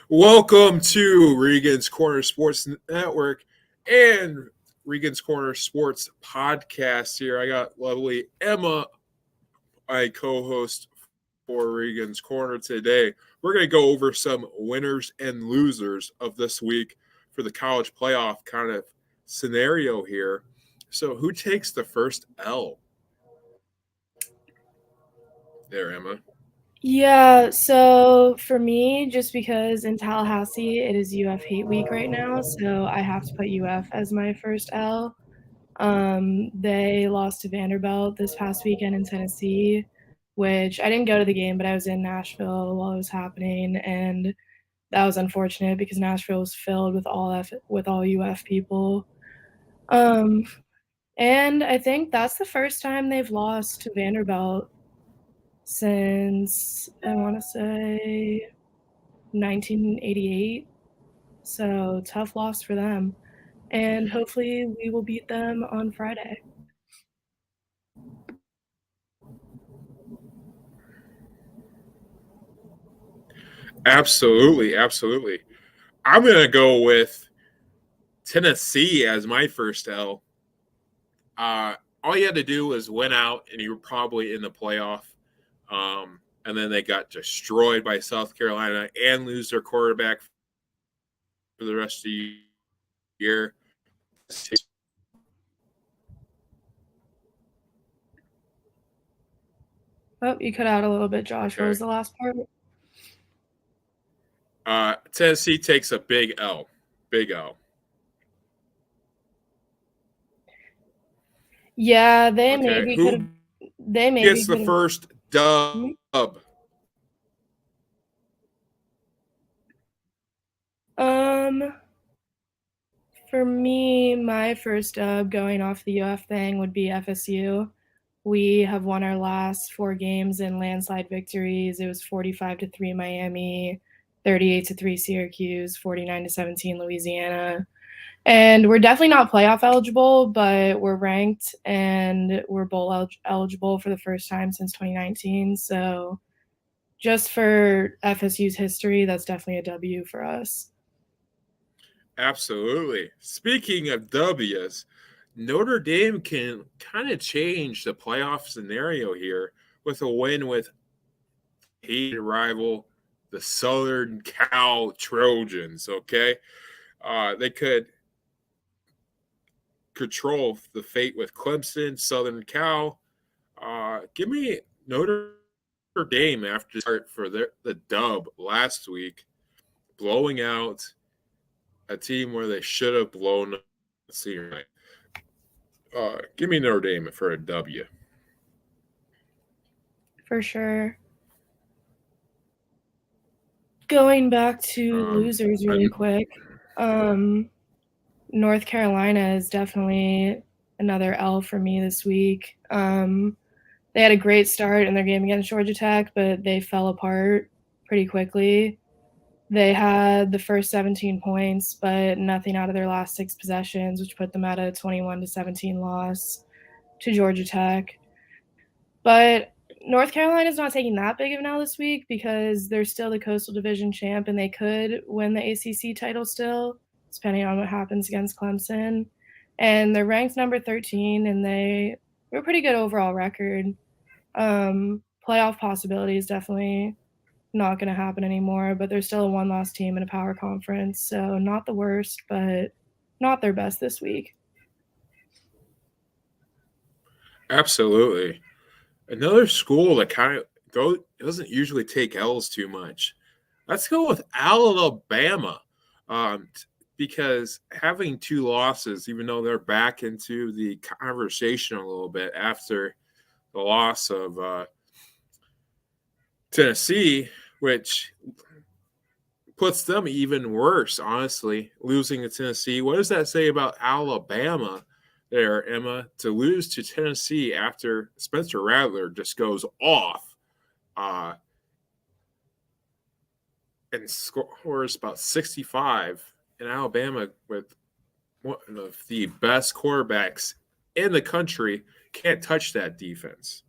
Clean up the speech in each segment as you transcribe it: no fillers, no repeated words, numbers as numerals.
Welcome to Regan's Corner Sports Network and Regan's Corner Sports Podcast here. I got lovely Emma, my co-host for Regan's Corner today. We're going to go over some winners and losers of this week for the college playoff kind of scenario here. So who takes the first L? There, Emma. Yeah, so for me, just because in Tallahassee it is UF Hate Week right now, so I have to put UF as my first L. They lost to Vanderbilt this past weekend in Tennessee, which I didn't go to the game, but I was in Nashville while it was happening, and that was unfortunate because Nashville was filled with all UF people. Um, and I think that's the first time they've lost to Vanderbilt since I want to say 1988. So tough loss for them. And hopefully we will beat them on Friday. Absolutely. I'm going to go with Tennessee as my first L. All you had to do was win out, and you were probably in the playoff. And then they got destroyed by South Carolina and lose their quarterback for the rest of the year. Oh, you cut out a little bit, Josh. What was the last part? Tennessee takes a big L. Big L. Yeah, they maybe could have. They maybe gets the first dub. For me, my first dub going off the UF thing would be FSU. We have won our last 4 games in landslide victories. It was 45-3 Miami, 38-3 Syracuse, 49-17 Louisiana. And we're definitely not playoff eligible, but we're ranked and we're bowl eligible for the first time since 2019. So just for FSU's history, that's definitely a W for us. Absolutely. Speaking of W's, Notre Dame can kind of change the playoff scenario here with a win with hated rival, the Southern Cal Trojans. Okay, they could control the fate with Clemson, Southern Cal. Give me Notre Dame after the start for the dub last week, blowing out a team where they should have blown senior night. Give me Notre Dame for a W. For sure. Going back to losers really quick. North Carolina is definitely another L for me this week. They had a great start in their game against Georgia Tech, but they fell apart pretty quickly. They had the first 17 points, but nothing out of their last 6 possessions, which put them at a 21-17 loss to Georgia Tech. But North Carolina's not taking that big of an L this week because they're still the Coastal Division champ and they could win the ACC title still, depending on what happens against Clemson. And they're ranked number 13 and they're a pretty good overall record. Playoff possibility is definitely not going to happen anymore, but they're still a one-loss team in a power conference, so not the worst, but not their best this week. Absolutely. Another school that kind of doesn't usually take L's too much. Let's go with Alabama, because having 2 losses, even though they're back into the conversation a little bit after the loss of Tennessee, which puts them even worse, honestly, losing to Tennessee. What does that say about Alabama there, Emma, to lose to Tennessee after Spencer Rattler just goes off and scores about 65 in Alabama with one of the best quarterbacks in the country, can't touch that defense?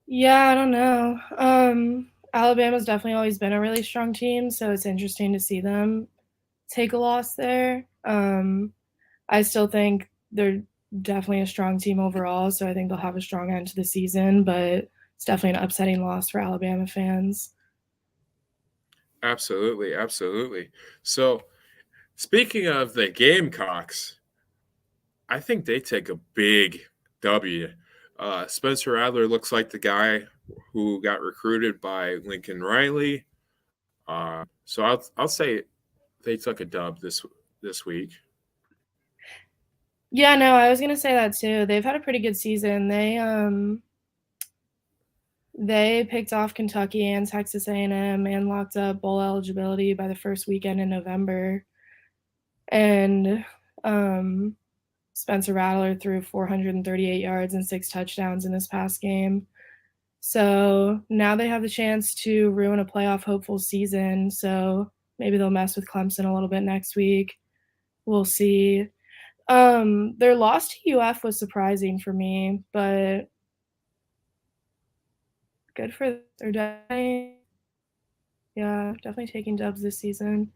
Yeah, I don't know. Alabama's definitely always been a really strong team, so it's interesting to see them take a loss there. I still think they're definitely a strong team overall, so I think they'll have a strong end to the season, but it's definitely an upsetting loss for Alabama fans. Absolutely, absolutely. So, speaking of the Gamecocks, I think they take a big W. Spencer Adler looks like the guy who got recruited by Lincoln Riley. So I'll say they took a dub this week. Yeah, no, I was gonna say that too. They've had a pretty good season. They picked off Kentucky and Texas A&M and locked up bowl eligibility by the first weekend in November. And um, Spencer Rattler threw 438 yards and 6 touchdowns in this past game. So now they have the chance to ruin a playoff hopeful season. So maybe they'll mess with Clemson a little bit next week. We'll see. Their loss to UF was surprising for me, but good for they're definitely taking dubs this season.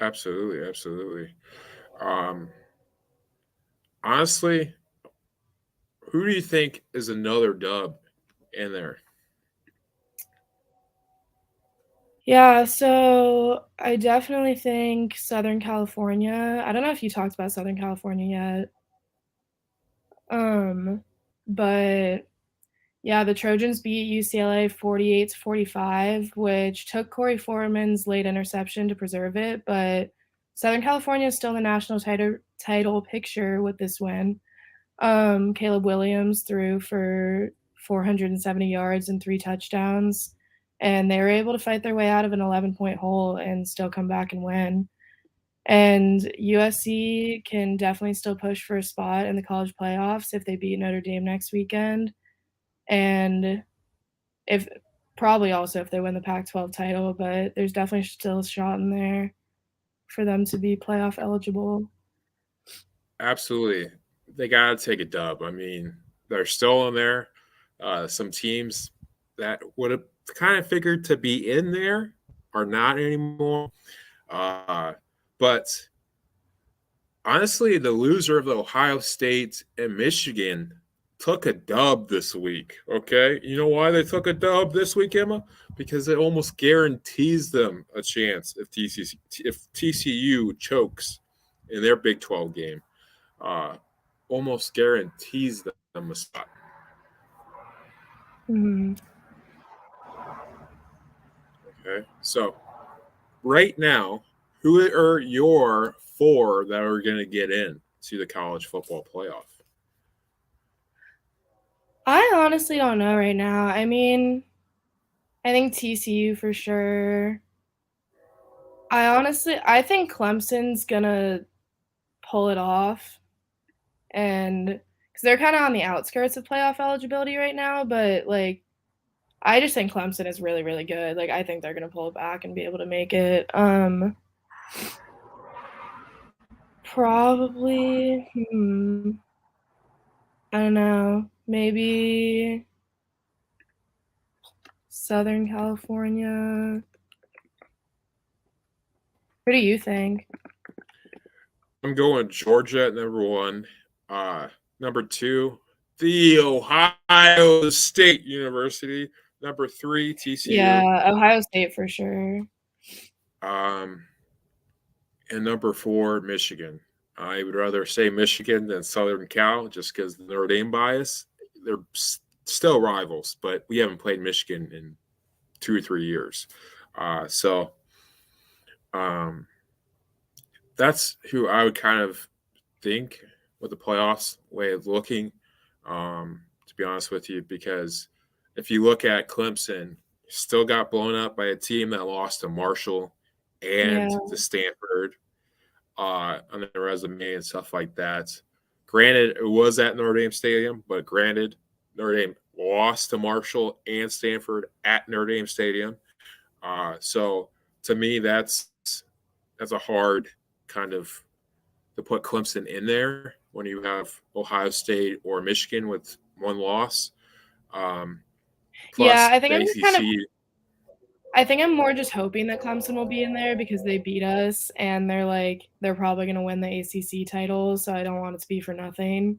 Absolutely, absolutely. Um, Honestly, who do you think is another dub in there? Yeah, so I definitely think Southern California. I don't know if you talked about Southern California yet. But yeah, the Trojans beat UCLA 48-45, which took Corey Foreman's late interception to preserve it, but Southern California is still the national title picture with this win. Caleb Williams threw for 470 yards and 3 touchdowns, and they were able to fight their way out of an 11-point hole and still come back and win. And USC can definitely still push for a spot in the college playoffs if they beat Notre Dame next weekend. And if probably also if they win the Pac-12 title, but there's definitely still a shot in there for them to be playoff eligible. Absolutely, they got to take a dub. I mean, they're still in there. Some teams that would have kind of figured to be in there are not anymore. Uh, but honestly, the loser of the Ohio State and Michigan took a dub this week. Okay. You know why they took a dub this week, Emma? Because it almost guarantees them a chance if TCU chokes in their Big 12 game. Uh, Almost guarantees them a spot. Mm-hmm. Okay. So right now, who are your four that are going to get in to the college football playoff? I honestly don't know right now. I mean, I think TCU for sure. I think Clemson's gonna pull it off, and because they're kind of on the outskirts of playoff eligibility right now, but like I just think Clemson is really, really good. Like I think they're gonna pull it back and be able to make it. Probably. I don't know. Maybe Southern California. What do you think? I'm going Georgia at number one. Uh, Number two, the Ohio State University. Number three, TCU. Yeah, Ohio State for sure. Um, and number four, Michigan. I would rather say Michigan than Southern Cal just because the Notre Dame bias. They're still rivals, but we haven't played Michigan in 2 or 3 years. So that's who I would kind of think with the playoffs way of looking, to be honest with you, because if you look at Clemson, still got blown up by a team that lost to Marshall and Yeah. to Stanford on their resume and stuff like that. Granted, it was at Notre Dame Stadium, but granted, Notre Dame lost to Marshall and Stanford at Notre Dame Stadium. So to me, that's a hard kind of to put Clemson in there when you have Ohio State or Michigan with one loss. Um, Yeah, Plus the ACC. I think I'm more just hoping that Clemson will be in there because they beat us and they're probably going to win the ACC title, so I don't want it to be for nothing.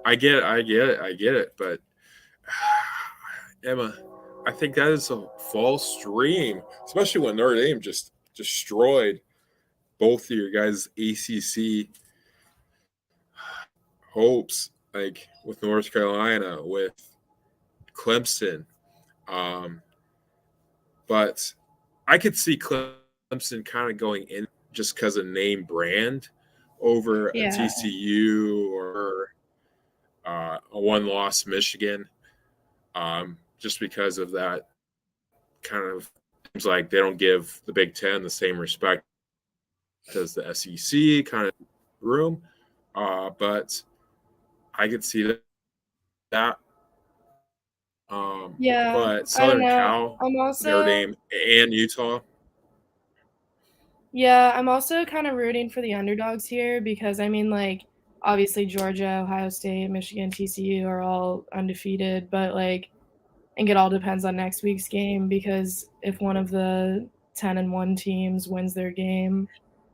I get it, but Emma, I think that is a false dream, especially when Notre Dame just destroyed both of your guys' ACC hopes, like with North Carolina, with Clemson. Um, but I could see Clemson kind of going in just because of name brand over a Yeah. TCU or a one-loss Michigan, just because of that kind of seems like they don't give the Big Ten the same respect as the SEC kind of room. But I could see that. Yeah, But I don't Southern know. Cal, Notre Dame, and Utah. Yeah, I'm also kind of rooting for the underdogs here because I mean, like, obviously Georgia, Ohio State, Michigan, TCU are all undefeated, but like, I think it all depends on next week's game because if one of the 10-1 teams wins their game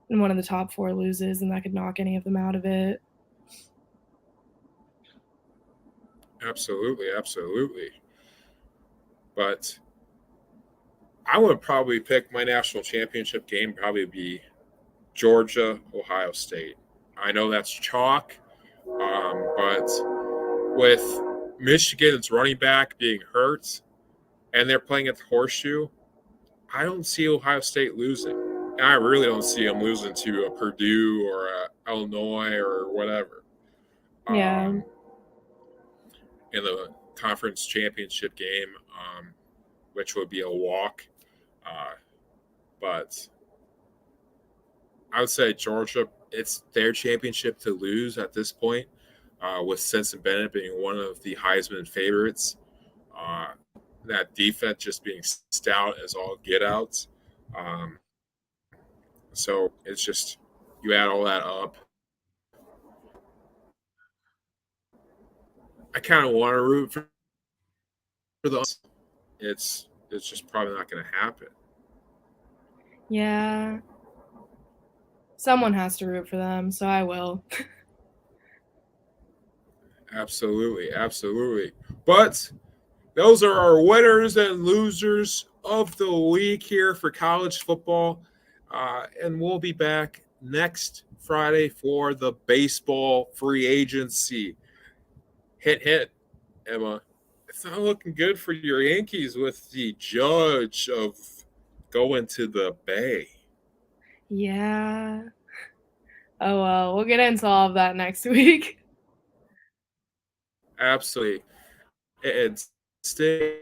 and one of the top 4 loses, then that could knock any of them out of it. Absolutely. But I would probably pick my national championship game, probably be Georgia, Ohio State. I know that's chalk, but with Michigan's running back being hurt and they're playing at the Horseshoe, I don't see Ohio State losing. And I really don't see them losing to a Purdue or a Illinois or whatever. Yeah. In the conference championship game, which would be a walk. But I would say Georgia, it's their championship to lose at this point, with Stetson Bennett being one of the Heisman favorites. Uh, that defense just being stout as all get outs. So it's just, you add all that up. I kind of want to root for the. It's just probably not going to happen. Yeah. Someone has to root for them, so I will. Absolutely. But those are our winners and losers of the week here for college football. And we'll be back next Friday for the baseball free agency. Hit, Emma. It's not looking good for your Yankees with the judge of going to the Bay. Yeah. Oh well, we'll get into all of that next week. Absolutely. And stay